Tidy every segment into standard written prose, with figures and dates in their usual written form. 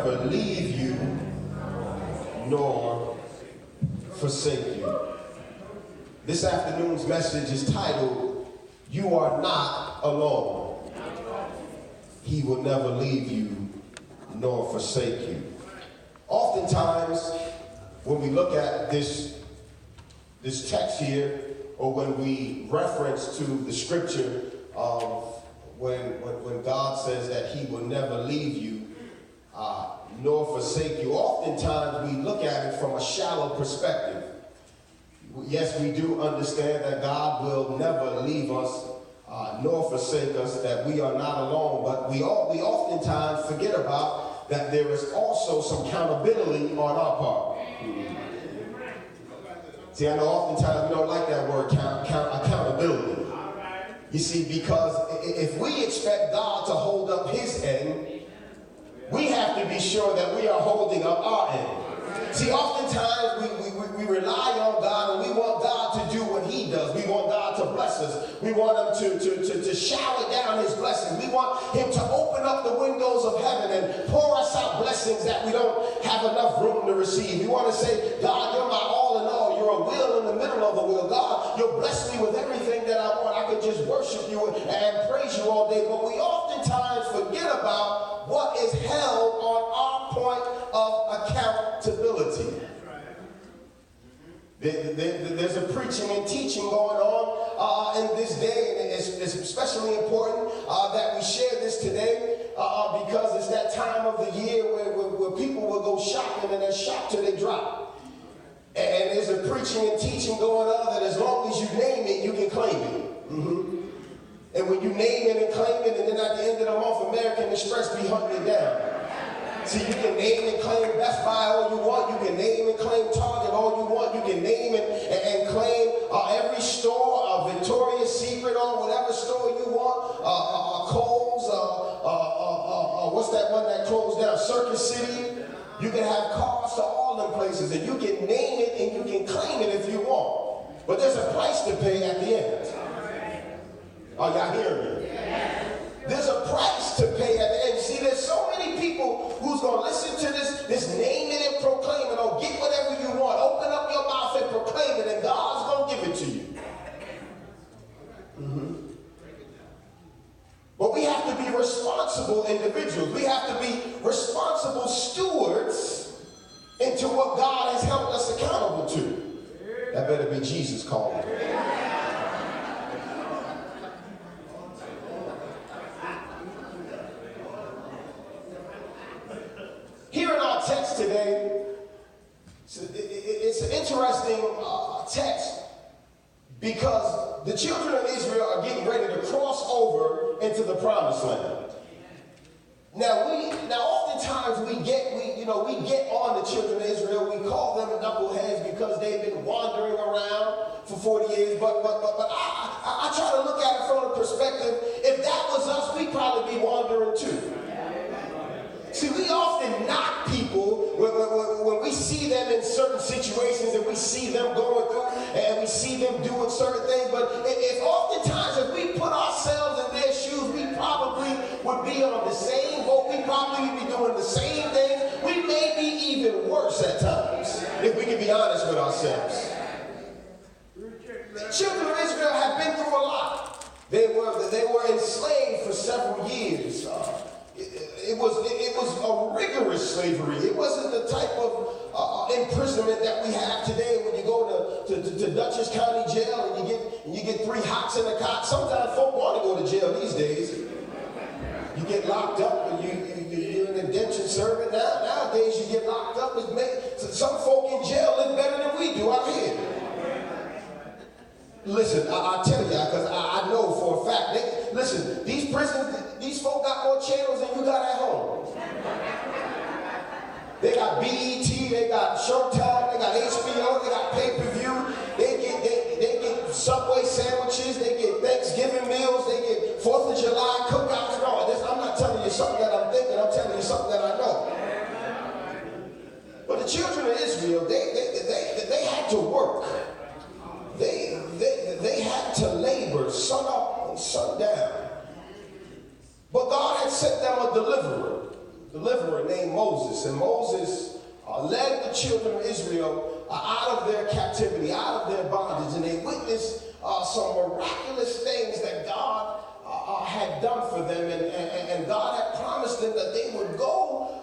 never leave you nor forsake you. This afternoon's message is titled, You Are Not Alone. He will never leave you nor forsake you. Oftentimes, when we look at this text here, or when we reference to the scripture of when God says that he will never leave you nor forsake you, oftentimes we look at it from a shallow perspective. Yes, we do understand that God will never leave us nor forsake us, that we are not alone, but we oftentimes forget about that there is also some accountability on our part. See, I know oftentimes we don't like that word, accountability. You see, because if we expect God to hold up his end, we have to be sure that we are holding up our end. See, oftentimes we rely on God and we want God to do what he does. We want God to bless us. We want him to shower down his blessings. We want him to open up the windows of heaven and pour us out blessings that we don't have enough room to receive. We want to say, God, you're my all in all. You're a will in the middle of a will. God, you'll bless me with everything that I want. I could just worship you and praise you all day. But we oftentimes forget about what is held on our point of accountability. There's a preaching and teaching going on in this day, and it's especially important that we share this today because it's that time of the year where people will go shopping and they're shopped till they drop. And there's a preaching and teaching going on that as long as you name it, you can claim it. Mm-hmm. And when you name it and claim it, and then at the end of the month, American Express be hunting it down. See, you can name and claim Best Buy all you want. You can name and claim Target all you want. You can name and claim every store, Victoria's Secret or whatever store you want, Kohl's, what's that one that closed down, Circus City. You can have cars to all them places, and you can name it and you can claim it if you want. But there's a price to pay at the end. Are y'all hearing me? There's a price to pay at the end. See, there's so many people who's going to listen to this name it and proclaim it. Oh, get whatever you want. Open up your mouth and proclaim it, and God's going to give it to you. Mm-hmm. But we have to be responsible individuals. We have to be responsible stewards into what God has held us accountable to. That better be Jesus calling. Here in our text today, it's an interesting text because the children of Israel are getting ready to cross over into the promised land. Now oftentimes we get on the children of Israel. We call them knuckleheads because they've been wandering around for 40 years. But I try to look at it from the perspective, if that was us, we'd probably be wandering too. See, we often knock people when we see them in certain situations and we see them going through and we see them doing certain things. But if oftentimes if we put ourselves in their shoes, we probably would be on the same boat. We probably would be doing the same thing. We may be even worse at times, if we can be honest with ourselves. The children of Israel have been through a lot. They were enslaved for several years. It was a rigorous slavery. It wasn't the type of imprisonment that we have today when you go to Dutchess County Jail and you get 3 hots in a cot. Sometimes folk want to go to jail these days. You get locked up and you're an indentured servant. Nowadays you get locked up. Some folk in jail live better than we do out here. Listen, I'll tell you, because I know for a fact. Listen, these prisons, these folk got more channels than you got at home. They got BET, they got Showtime, they got HBO, they got pay-per-view. They get Subway sandwiches, they get Thanksgiving meals, they get 4th of July cookouts and all this. I'm not telling you something that I'm thinking, I'm telling you something that I know. But the children of Israel, they had to work. They had to labor sun up and sun down. But God had sent them a deliverer. The deliverer named Moses. And Moses led the children of Israel out of their captivity, out of their bondage. And they witnessed some miraculous things that God had done for them. And God had promised them that they would go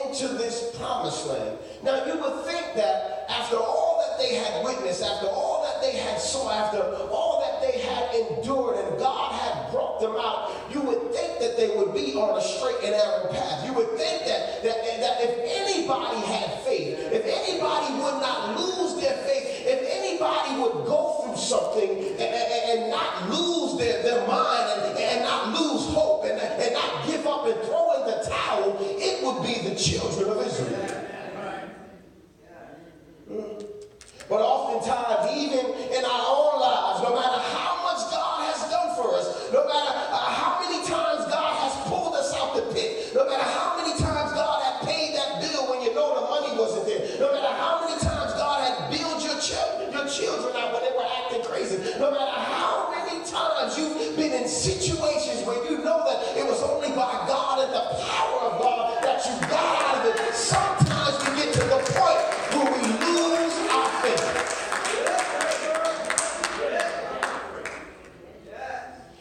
into this promised land. Now you would think that after all that they had witnessed, after all that they had saw, after all that they had endured, and God had brought them out, you would think that they would be on a straight and narrow path. You would think that if anybody had faith, if anybody would not lose their faith, if anybody would go through something and not lose their mind and not lose hope and not give up and throw in the towel, it would be the children of Israel. But oftentimes, even in our own lives, no matter how much God has done for us, no matter how many times God has pulled us out the pit, no matter how many times God had paid that bill when you know the money wasn't there, no matter how many times God had billed your children out when they were acting crazy, no matter how many times you've been in situations where you know that it was only by God and the power of God that you got out of it, sometimes we get to the point where we lose our faith.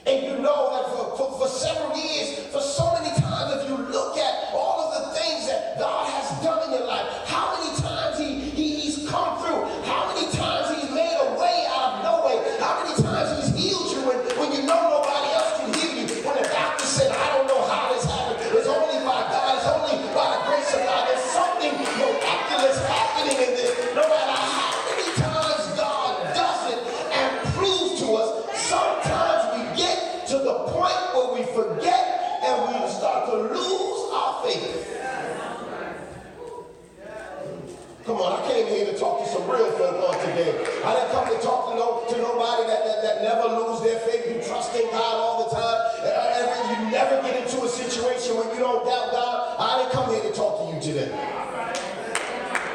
And you know that for several years, for so many times, if you look at all of the things that God has done in your life, how many times he's come through, how many times he's made a way out of no way, how many times he's healed you when you know nobody else can heal you, when the doctor said, I don't know how this happened, it's only by God, it's only by the grace of God, there's something miraculous happening in this. No matter how many times God does it and proves to us, sometimes we get to the point where we forget and we start to lose our faith. Come on, I came here to talk to some real folk on today. I didn't come to talk to nobody that never lose their faith. You trust in God all the time. You never get into a situation where you don't doubt God. I didn't come here to talk to you today.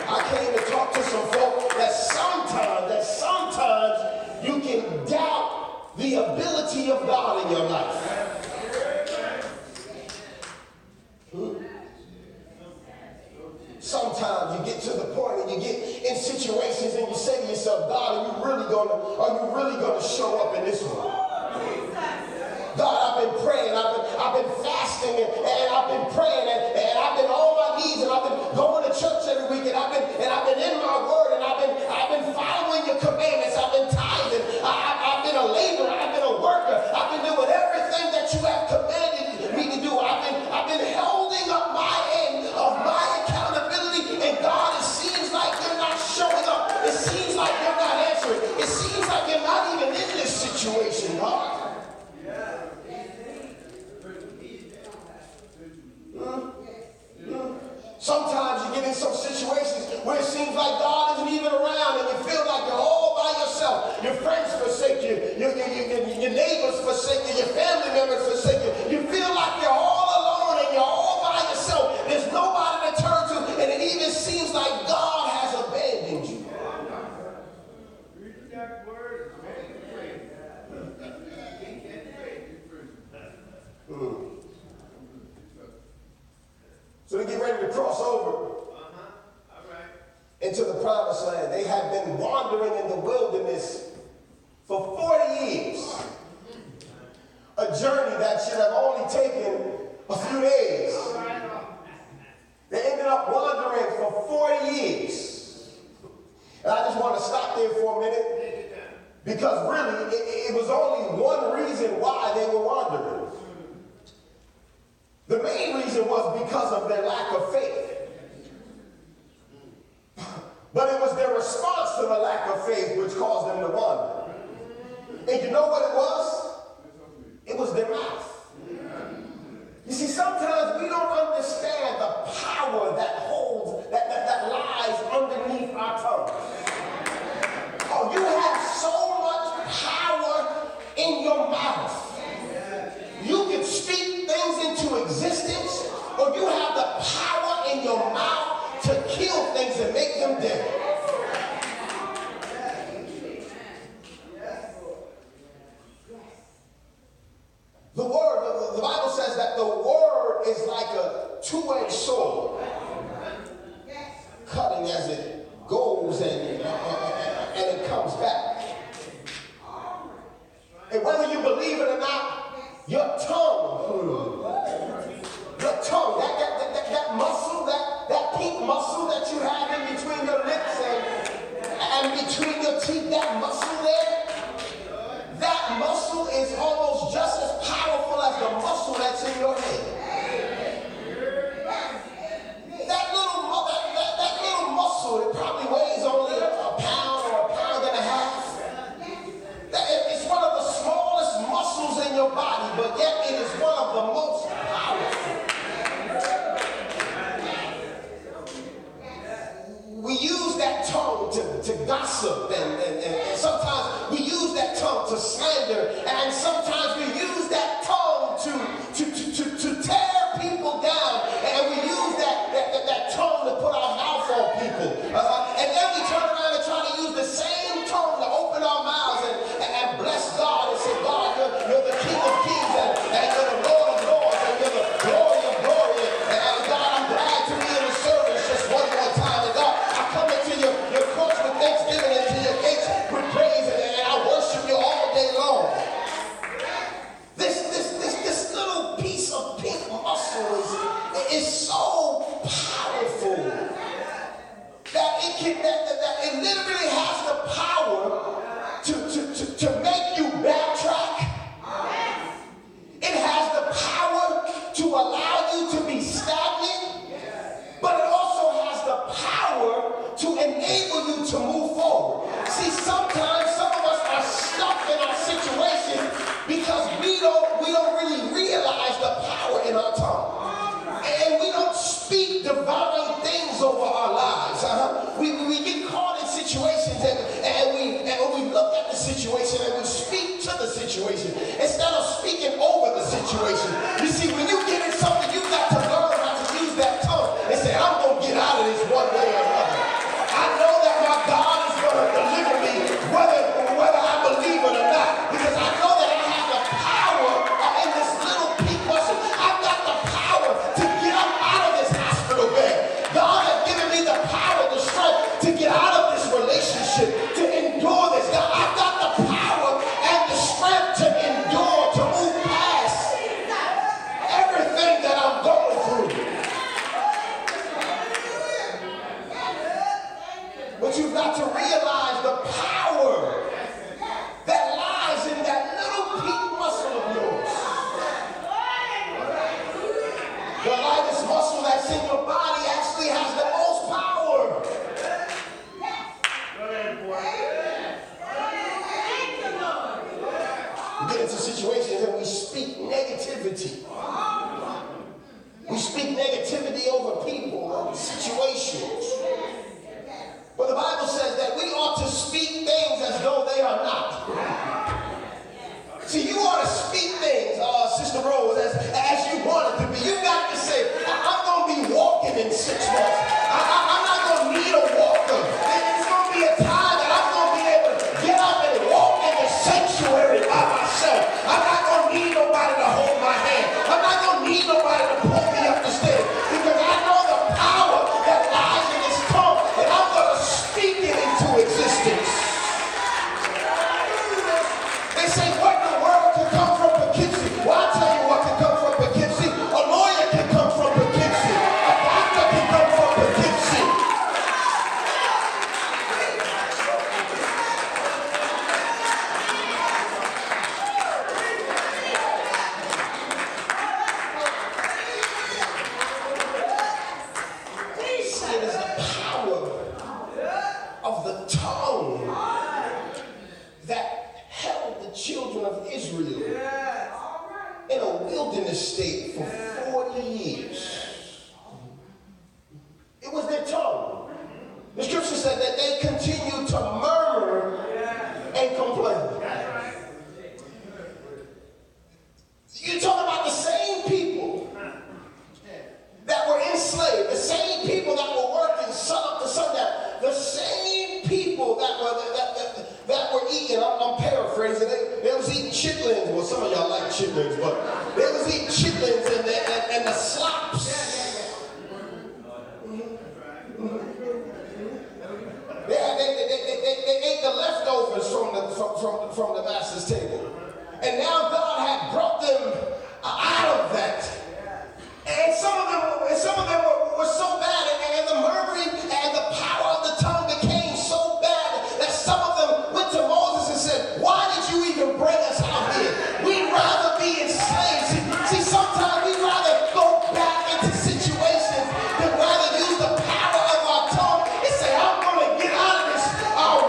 I came to talk to some folk that sometimes you can doubt the ability of God in your life. Sometimes you get to the point and you get in situations and you say to yourself, God, are you really gonna show up in this one? God, I've been praying, I've been fasting, and I've been praying, and I've been on my knees, and I've been going to church every week, and I've been in my word, and I've been following your commandments, I've been tithing, I've been a laborer, I've been a worker, I've been doing everything that you have commanded me to do. I've been holding up my end of my accountability, and God, it seems like you're not showing up. It seems like you're not answering. It seems like you're not even in this situation, God. Sometimes you get in some situations where it seems like God isn't even around and you feel like you're all by yourself. Your friends forsake you, your neighbors forsake you, your family members forsake you. You feel like you're all alone and you're all by yourself. There's nobody to turn to, and it even seems like God has abandoned you. So they get ready to cross over into the promised land. They had been wandering in the wilderness for 40 years. A journey that should have only taken a few days. They ended up wandering for 40 years. And I just want to stop there for a minute, because really it was only one reason why they were wandering. The main reason was because of their lack of faith. But it was their response to the lack of faith which caused them to wander. And you know what it was? It was their mouth. You see, sometimes we don't understand the power that lies underneath our tongue. Oh, you have so much power in your mouth. You can speak things into existence, or you have the power in your mouth to kill things and make them dead. gossip, and sometimes we use that tongue to slander, and sometimes we use that tongue to tear people down, and we use that tongue to put our mouth on people. And then we turn around and try to use the same tongue to open our mouths and bless God and say, God, you're the King of Kings, and you're the Lord of Lords, and you're the glory of glory. And God, I'm glad to be in the service just one more time. And God, I come into your courts with thanksgiving and to your gates with praise, and I worship you all day long. This little piece of pink muscle is so powerful that it literally has the power to make you backtrack. It has the power to allow you to be stagnant, but it also has the power to enable you to move forward. See, sometimes some of us are stuck in our situations because we don't really realize the power in our tongue. And we don't speak divine things over our lives. We get caught in situations and we look at the situation and we speak to the situation instead of speaking over the situation. You see, when you get in something, you've got to learn how to use that tongue and say, I'm going to get out of this one way or another. I know that my God is going to deliver me whether I believe it or not, because I know that I have the power in this little pink muscle. I've got the power to get up out of this hospital bed. God has given me the power, the strength to get out of this relationship, to endure this. God, I've got the power and the strength to endure, to move past everything that I'm going through. But you've got to realize the power that lies in that little pink muscle of yours. The lightest muscle that's in your body actually has the most power. We get into situations and we speak negativity. We speak negativity over people and situations. But the Bible says that we ought to speak things as though they are not. See, you ought to speak things, Sister Rose, as you want it to be. You got to say, I'm going to be walking in 6 months. I'm not going to need a walker. There's going to be a time that I'm going to be able to get up and walk in the sanctuary by myself. I'm not going to need nobody to hold my hand. I'm not going to need nobody to pull me up the stairs, because I know the power that lies in this tongue, and I'm going to speak it into existence. They say, what in the world can come from Poughkeepsie? Well, I'll tell you what can come from Poughkeepsie. A lawyer can come from Poughkeepsie. A doctor can come from Poughkeepsie. See, it is the power of the tongue that held the children of Israel in a wilderness state for 40 years. It was their tongue. The scripture said that they continued to murmur and complain. You're talking about the same people that were enslaved, the same people that were working sun up to sundown, the same people that were eating. I'm paraphrasing. They was eating chitlins. Well, some of y'all like chitlins, but they was eating chitlins and the slops. They ate the leftovers from the master's table, and now God had brought them out of that. And some of them were so bad, and the murmuring and the power of the tongue became so bad that some of them went to Moses and said, why did you even bring us out here? We'd rather be enslaved. See, sometimes we'd rather go back into situations than rather use the power of our tongue and say, I'm going to get out of this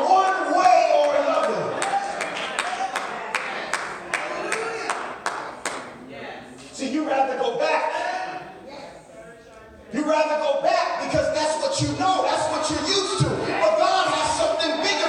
one way or another. See, you'd rather go back. You'd rather go back because that's what you know, that's what you're used to. But God has something bigger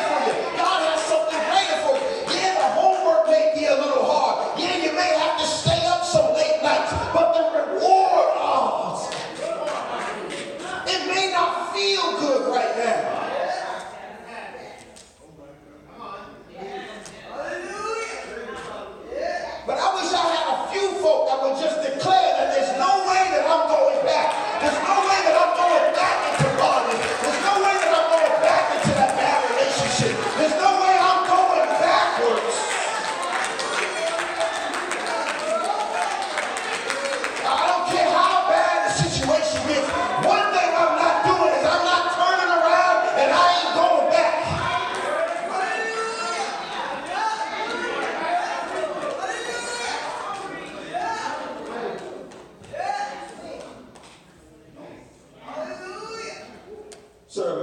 So they're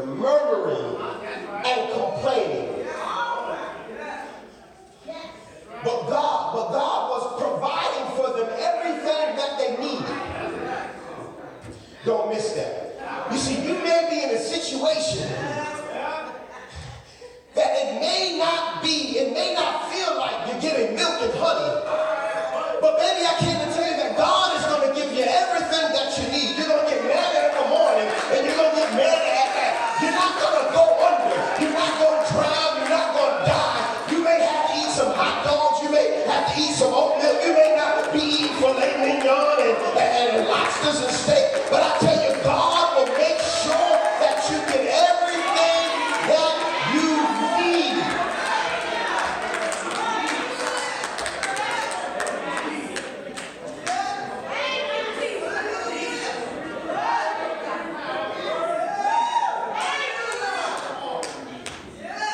murmuring and complaining. But God was providing for them everything that they needed. Don't miss that. You see, you may be in a situation that it may not feel like you're getting milk and honey. But baby, I came to tell you that God is going to give you everything that you need. You're going to get manna in the morning, and you're going to get manna at night. You're not going to go under. You're not going to drown. You're not going to die. You may have to eat some hot dogs. You may have to eat some oatmeal. You may not be eating filet mignon and lobsters and steak. But I tell you, God will make sure that you get everything that you need.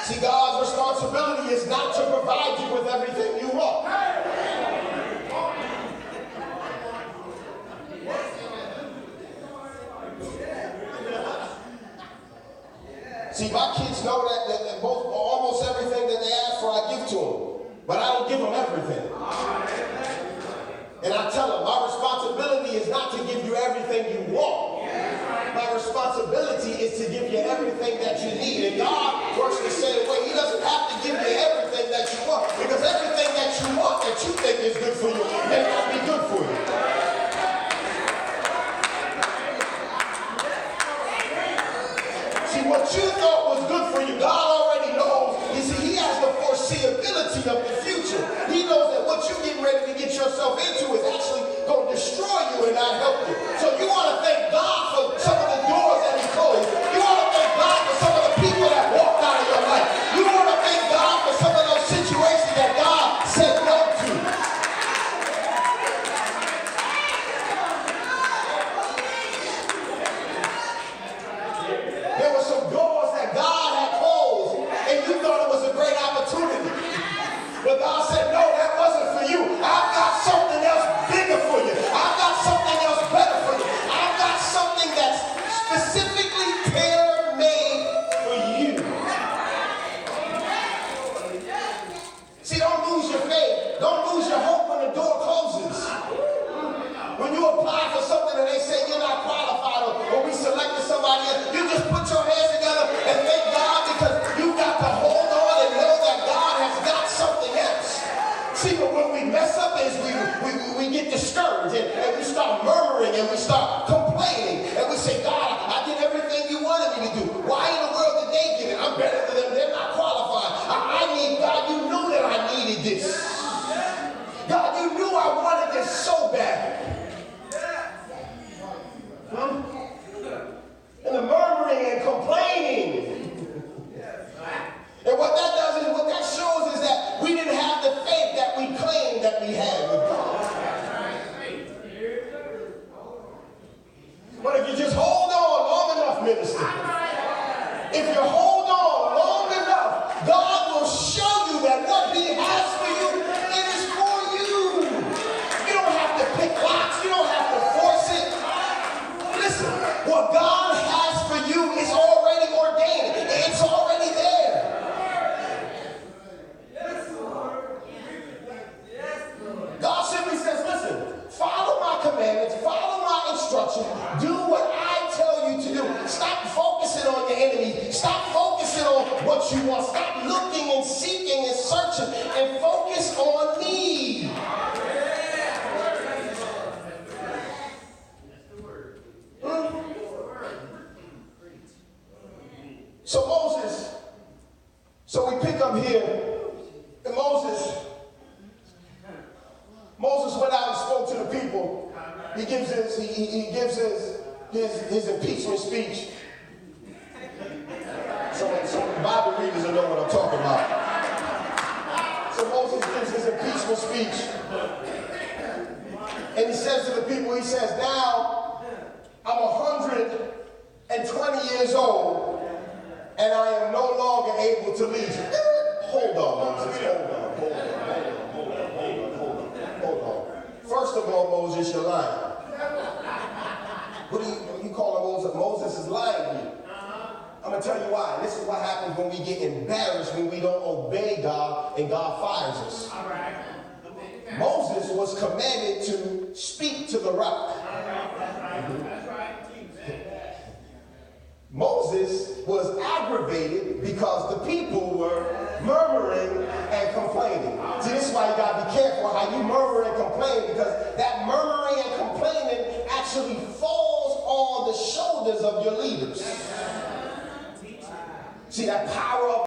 See, God's responsibility is not to provide you with everything you want. See, my kids know that almost everything that they ask for, I give to them. But I don't give them everything. And I tell them, my responsibility is not to give you everything you want. My responsibility is to give you everything that you need. And God works the same way. He doesn't have to give you everything that you want. Because everything that you want that you think is good for you may not be good for you. See, what you thought was good for you, God already knows. You see, He has the foreseeability of the future. He knows that what you're getting ready to get yourself into is actually going to destroy you and not help you. So you want to thank God for some of the doors that He closed. You want to thank God for some of the people that walked out of your life. You want to thank God for some of those situations that God said no to. There were some doors that God had closed, and you thought it was a great opportunity. But God said, no, that wasn't for you. I've got something else bigger for you. I've got something else better for you. I've got something that's specifically tailor-made for you. See, don't lose your faith. Don't lose your hope when the door closes. When you apply for something and they say you're not qualified, or we selected somebody else, you just put your hands together and thank God, because you got to hold on and know that God has got something else. See, but when we mess up is we get discouraged and we start murmuring and we start complaining and we say, God, I did everything you wanted me to do. Why in the world did they get it? I'm better than them. They're not qualified. I need God. You knew that I needed this. God, you knew I wanted this so bad. And the murmuring and complaining. And what that does is, what that shows is that we didn't have the faith that we claimed that we had with God. But if you just hold on long enough, minister, if you hold on long enough, God will show you that what He has for you, it is for you. You don't have to pick locks. You don't have to force it. Listen, what God has for you is already ordained. It's already there. God simply says, listen, follow my commandments, follow my instructions, do what I tell you to do. Stop focusing on your enemy. Stop focusing on what you want. Stop looking and seeking and searching and focus on me. So we pick up here, and Moses went out and spoke to the people. He gives his impeachment speech. So Bible readers will know what I'm talking about. So Moses gives his impeachment speech. And he says to the people, he says, now I'm 120 years old, and I am no longer able to lead you. Hold on, Moses. Hold on. First of all, Moses, you're lying. What are you keep calling Moses is lying to you. I'm going to tell you why. This is what happens when we get embarrassed, when we don't obey God and God fires us. All right. Moses was commanded to speak to the rock. That's right. Moses was aggravated because the people were murmuring and complaining. See, this is why you got to be careful how you murmur and complain, because that murmuring and complaining actually falls on the shoulders of your leaders. See, that power of